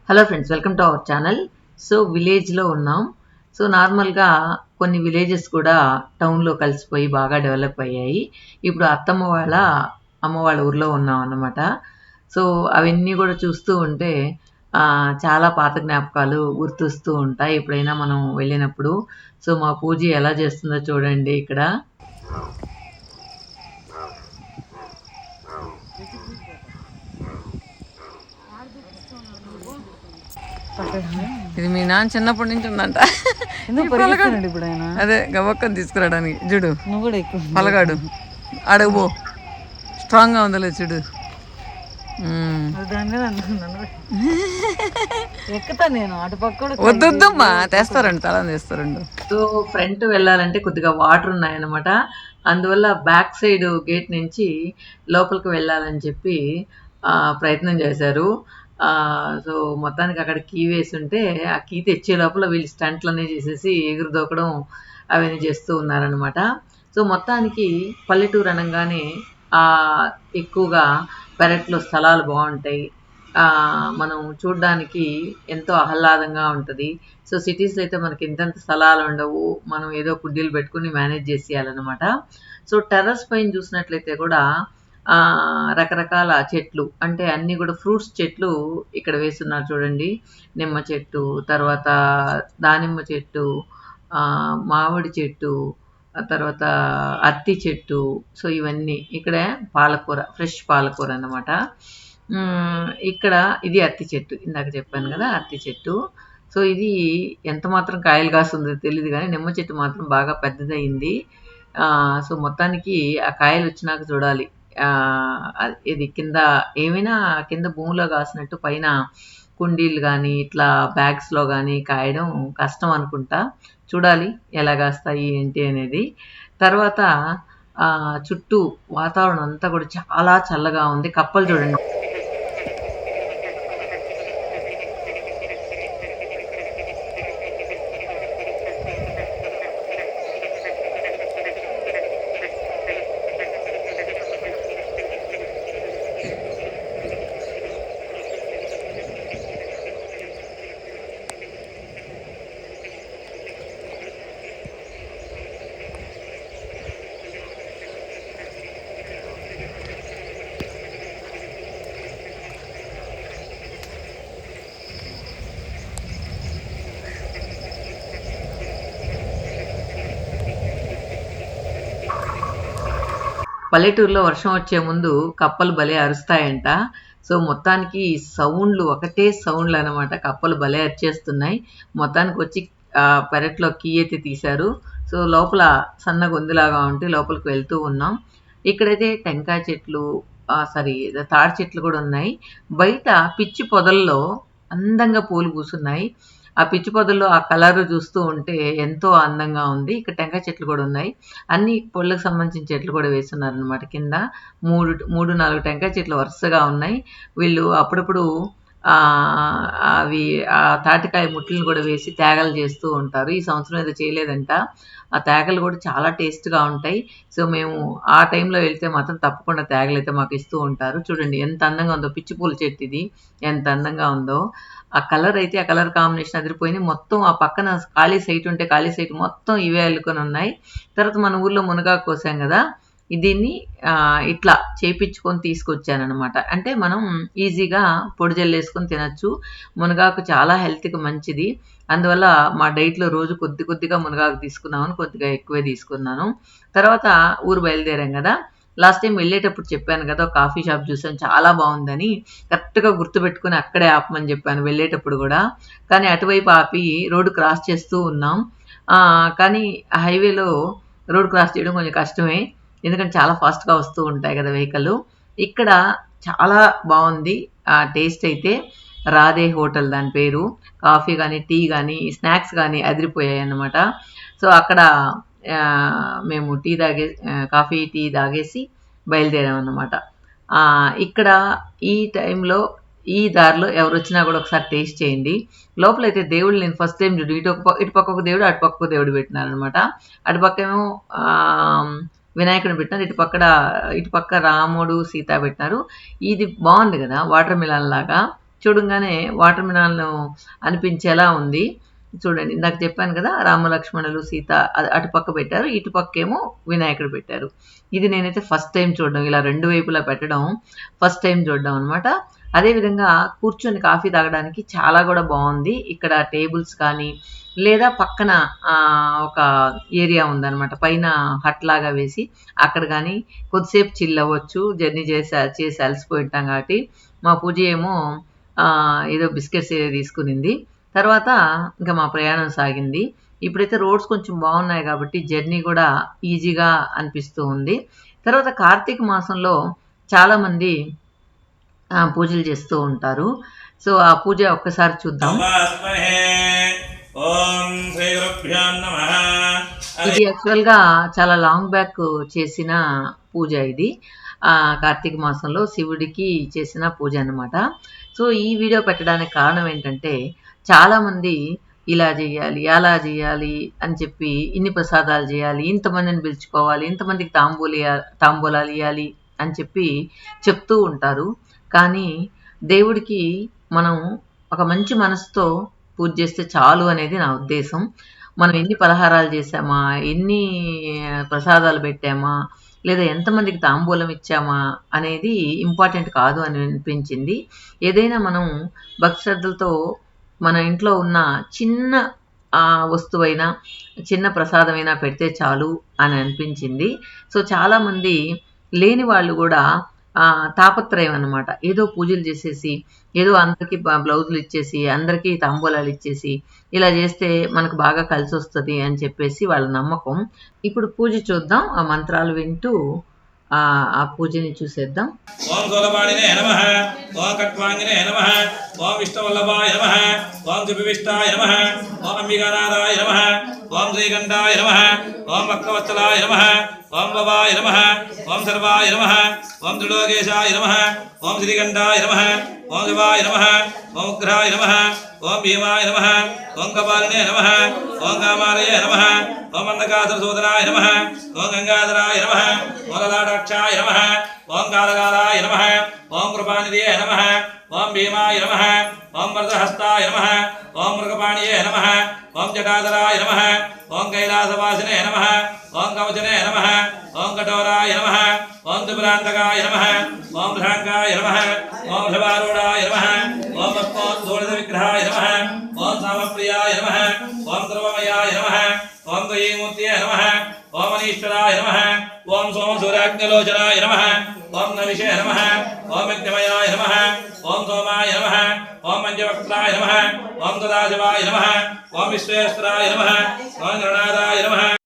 Hello friends, welcome to our channel. So విలేజ్లో ఉన్నాం. So నార్మల్గా కొన్ని విలేజెస్ కూడా టౌన్లో కలిసిపోయి బాగా డెవలప్ అయ్యాయి. ఇప్పుడు అమ్మ వాళ్ళ ఊర్లో ఉన్నాం అన్నమాట. సో అవన్నీ కూడా చూస్తూ ఉంటే చాలా పాత జ్ఞాపకాలు గుర్తొస్తూ ఉంటాయి ఎప్పుడైనా మనం వెళ్ళినప్పుడు. సో మా పూజ ఎలా చేస్తుందో చూడండి ఇక్కడ. ఇది మీ నాన్న చిన్నప్పటి నుంచి ఉందంట. ఇప్పుడు అదే గవ్వక్కని తీసుకురావడానికి చూడు. నువ్వు కూడా ఎక్కువ పలగాడు అడగబో, స్ట్రాంగ్గా ఉందలే చూడు. దాని మీద ఎక్కుతా నేను అటు పక్క వద్దొద్దమ్మా, తెస్తారండి, తల తెస్తారండి. సో ఫ్రంట్ వెళ్ళాలంటే కొద్దిగా వాటర్ ఉన్నాయన్నమాట. అందువల్ల బ్యాక్ సైడ్ గేట్ నుంచి లోపలికి వెళ్ళాలని చెప్పి ప్రయత్నం చేశారు. సో మొత్తానికి అక్కడ కీ వేసి ఉంటే ఆ కీ తెచ్చే లోపల వీళ్ళు స్టంట్లన్నీ చేసేసి ఎగురు దూకడం అవన్నీ చేస్తూ ఉన్నారనమాట. సో మొత్తానికి పల్లెటూరు అనగానే ఎక్కువగా పెరట్లో స్థలాలు బాగుంటాయి. మనం చూడడానికి ఎంతో ఆహ్లాదంగా ఉంటుంది. సో సిటీస్లో అయితే మనకి ఇంతంత స్థలాలు ఉండవు, మనం ఏదో కుడ్డీలు పెట్టుకుని మేనేజ్ చేసేయాలన్నమాట. సో టెర్రస్ పైన చూసినట్లయితే కూడా రకరకాల చెట్లు, అంటే అన్నీ కూడా ఫ్రూట్స్ చెట్లు ఇక్కడ వేస్తున్నారు చూడండి. నిమ్మ చెట్టు, తర్వాత దానిమ్మ చెట్టు, మామిడి చెట్టు, తర్వాత అత్తి చెట్టు. సో ఇవన్నీ ఇక్కడ పాలకూర, ఫ్రెష్ పాలకూర అన్నమాట. ఇక్కడ ఇది అత్తి చెట్టు, ఇందాక చెప్పాను కదా అత్తి చెట్టు. సో ఇది ఎంత మాత్రం కాయలు కాస్తుందో తెలియదు, కానీ నిమ్మ చెట్టు మాత్రం బాగా పెద్దదయింది. సో మొత్తానికి ఆ కాయలు వచ్చినాక చూడాలి. ఇది కింద ఏమైనా కింద భూమిలో కాసినట్టు పైన కుండీలు కానీ ఇట్లా బ్యాగ్స్లో కానీ కాయడం కష్టం అనుకుంటా. చూడాలి ఎలా కాస్తాయి ఏంటి అనేది. తర్వాత చుట్టూ వాతావరణం అంతా కూడా చాలా చల్లగా ఉంది. కప్పలు చూడండి. పల్లెటూరులో వర్షం వచ్చే ముందు కప్పలు భలే అరుస్తాయంట. సో మొత్తానికి సౌండ్లు ఒకటే సౌండ్లు అనమాట. కప్పలు భలే అరిచేస్తున్నాయి. మొత్తానికి వచ్చి పెరట్లో కీ అయితే తీశారు. సో లోపల సన్న గొంతులాగా ఉంటే లోపలికి వెళ్తూ ఉన్నాం. ఇక్కడైతే టెంకాయ చెట్లు, తాడి చెట్లు కూడా ఉన్నాయి. బయట పిచ్చి పొదల్లో అందంగా పూలు పూసున్నాయి. ఆ పిచ్చి పొదల్లో ఆ కలర్ చూస్తూ ఉంటే ఎంతో అందంగా ఉంది. ఇక్కడ టెంకాయ చెట్లు కూడా ఉన్నాయి. అన్ని పళ్ళకు సంబంధించిన చెట్లు కూడా వేస్తున్నారు అనమాట. కింద మూడు 4 టెంకాయ చెట్లు వరుసగా ఉన్నాయి. వీళ్ళు అప్పుడప్పుడు అవి తాటికాయ ముట్లను కూడా వేసి తేగలు చేస్తూ ఉంటారు. ఈ సంవత్సరం ఏదో చేయలేదంట. ఆ తేగలు కూడా చాలా టేస్ట్గా ఉంటాయి. సో మేము ఆ టైంలో వెళ్తే మాత్రం తప్పకుండా తేగలు అయితే మాకు ఇస్తూ ఉంటారు. చూడండి ఎంత అందంగా ఉందో, పిచ్చి పూల చెట్టు ఇది ఎంత అందంగా ఉందో. ఆ కలర్ అయితే ఆ కలర్ కాంబినేషన్ అదిరిపోయింది. మొత్తం ఆ పక్కన ఖాళీ సైట్ ఉంటే ఖాళీ సైట్ మొత్తం ఇవే అల్లుకొని ఉన్నాయి. తర్వాత మన ఊర్లో మునగాకు కోసాం కదా, దీన్ని ఇట్లా చేపించుకొని తీసుకొచ్చానమాట. అంటే మనం ఈజీగా పొడి జల్లేసుకొని తినచ్చు. మునగాకు చాలా హెల్త్కి మంచిది. అందువల్ల మా డైట్లో రోజు కొద్దిగా మునగాకు తీసుకున్నామని కొద్దిగా ఎక్కువే తీసుకున్నాను. తర్వాత ఊరు బయలుదేరాం కదా. లాస్ట్ టైం వెళ్ళేటప్పుడు చెప్పాను కదా, ఒక కాఫీ షాప్ చూసాను చాలా బాగుందని. కరెక్ట్గా గుర్తుపెట్టుకుని అక్కడే ఆపమని చెప్పాను వెళ్ళేటప్పుడు కూడా. కానీ అటువైపు ఆపి రోడ్డు క్రాస్ చేస్తూ ఉన్నాం. కానీ హైవేలో రోడ్ క్రాస్ చేయడం కొంచెం కష్టమే, ఎందుకంటే చాలా ఫాస్ట్గా వస్తూ ఉంటాయి కదా వెహికల్. ఇక్కడ చాలా బాగుంది టేస్ట్ అయితే. రాధే హోటల్ దాని పేరు. కాఫీ కానీ టీ కానీ స్నాక్స్ కానీ అదిరిపోయాయి అన్నమాట. సో అక్కడ మేము కాఫీ టీ తాగేసి బయలుదేరామన్నమాట. ఇక్కడ ఈ టైంలో ఈ దారిలో ఎవరు వచ్చినా కూడా ఒకసారి టేస్ట్ చేయండి. లోపలైతే దేవుళ్ళు నేను ఫస్ట్ టైం చూడు, ఇటు పక్క ఒక దేవుడు, అటు పక్క ఒక దేవుడు పెట్టినారనమాట. అటుపక్క ఏమో వినాయకుడిని పెట్టినారు, ఇటు పక్క రాముడు సీత పెట్టినారు. ఇది బాగుంది కదా, వాటర్ మిలన్ లాగా చూడంగానే వాటర్ మిలన్ అనిపించేలా ఉంది. చూడండి, ఇందాక చెప్పాను కదా, రామలక్ష్మణులు సీత అటు పక్క పెట్టారు, ఇటు పక్కేమో వినాయకుడు పెట్టారు. ఇది నేనైతే ఫస్ట్ టైం చూడడం, ఇలా రెండు వైపులా పెట్టడం ఫస్ట్ టైం చూడడం అనమాట. అదేవిధంగా కూర్చొని కాఫీ తాగడానికి చాలా కూడా బాగుంది. ఇక్కడ టేబుల్స్ కానీ లేదా పక్కన ఒక ఏరియా ఉందన్నమాట, పైన హట్ లాగా వేసి అక్కడ కానీ కొద్దిసేపు చిల్ అవ్వచ్చు. జర్నీ చేసి అలసిపోయి ఉంటాం కాబట్టి. మా పూజ ఏమో ఏదో బిస్కెట్స్ ఏదో తీసుకునింది. తర్వాత ఇంకా మా ప్రయాణం సాగింది. ఇప్పుడైతే రోడ్స్ కొంచెం బాగున్నాయి కాబట్టి జర్నీ కూడా ఈజీగా అనిపిస్తూ ఉంది. తర్వాత కార్తీక మాసంలో చాలామంది పూజలు చేస్తూ ఉంటారు. సో ఆ పూజ ఒక్కసారి చూద్దాం. ఇది యాక్చువల్గా చాలా లాంగ్ బ్యాక్ చేసిన పూజ ఇది. కార్తీక మాసంలో శివుడికి చేసిన పూజ అన్నమాట. సో ఈ వీడియో పెట్టడానికి కారణం ఏంటంటే, చాలామంది ఇలా చేయాలి, అలా చేయాలి అని చెప్పి, ఇన్ని ప్రసాదాలు చేయాలి, ఇంతమందిని పిలుచుకోవాలి, ఇంతమందికి తాంబూలాలు ఇవ్వాలి అని చెప్పి చెప్తూ ఉంటారు. కానీ దేవుడికి మనం ఒక మంచి మనసుతో పూజ చేస్తే చాలు అనేది నా ఉద్దేశం. మనం ఎన్ని పలహారాలు చేసామా, ఎన్ని ప్రసాదాలు పెట్టామా, లేదా ఎంతమందికి తాంబూలం ఇచ్చామా అనేది ఇంపార్టెంట్ కాదు అని అనిపించింది. ఏదైనా మనం భక్తి శ్రద్ధలతో మన ఇంట్లో ఉన్న చిన్న వస్తువైనా, చిన్న ప్రసాదమైనా పెడితే చాలు అని అనిపించింది. సో చాలామంది లేని వాళ్ళు కూడా తాపత్రయం అన్నమాట, ఏదో పూజలు చేసేసి, ఏదో అందరికీ బ్లౌజులు ఇచ్చేసి, అందరికీ తాంబూలాలు ఇచ్చేసి ఇలా చేస్తే మనకు బాగా కలిసి వస్తుంది అని చెప్పేసి వాళ్ళ నమ్మకం. ఇప్పుడు పూజ చూద్దాం, ఆ మంత్రాలు వింటూ ఆ పూజని చూసేద్దాం. ఓం సోలపాణినే నమః, ఓం కట్వాంగినే నమః, ఓం విష్ణువల్లభాయ నమః, ఓం త్రివిష్టాయ నమః, ఓం అంబికానాథాయ నమః, ఓం శ్రీకంఠాయ నమః, ఓం భక్తవత్సలాయ నమః, ఓం భవాయ నమః, ఓం సర్వాయ నమః, ఓం త్రిలోకేశాయ నమః, ఓం శ్రీకంఠాయ నమః, ఓం శివాయ నమః, ఓం ఉగ్రాయ నమః, ఓం భీమాయ నమః, ఓం కపాలినే నమః, ఓం కామాలయ నమః, ఓం అంధకాసురసూదనాయ నమః, ఓం గంగాధరాయ నమః, ఓం లలాటాక్షాయ నమః, ఓం కాళకాలాయ నమః, ఓం కృపానిధే నమః, ఓం భీమాయ నమః, ఓం వరదహస్తాయ నమః, ఓం మృగపాణియే నమః, ఓం జటాధరాయ నమః, ఓం కైలాసవాసినే నమః, ఓం కవచనే నమః, ఓం కఠోరాయ నమః, ఓం త్రిపురాంతకాయ నమః, ఓం భ్రాంగాయ నమః, ఓం శవారూఢాయ నమః, ఓం భస్మోద్ధూళిత విగ్రహాయ నమః, ఓం సామప్రియాయ నమః, ఓం సర్వమయాయ నమః, ఓం త్వయీమూర్తయే నమః, ఓం అనీశ్వరాయ నమః, ఓం సోమసూర్యాగ్నిలోచనాయ నమః, ఓం నవిషే నమః, ఓం యజ్ఞమయాయ నమః, ఓం సోమాయ నమః, ఓం పంచవక్త్రాయ నమః, ఓం సదాశివాయ నమః, ఓం విశ్వేశ్వరాయ నమః, ఓం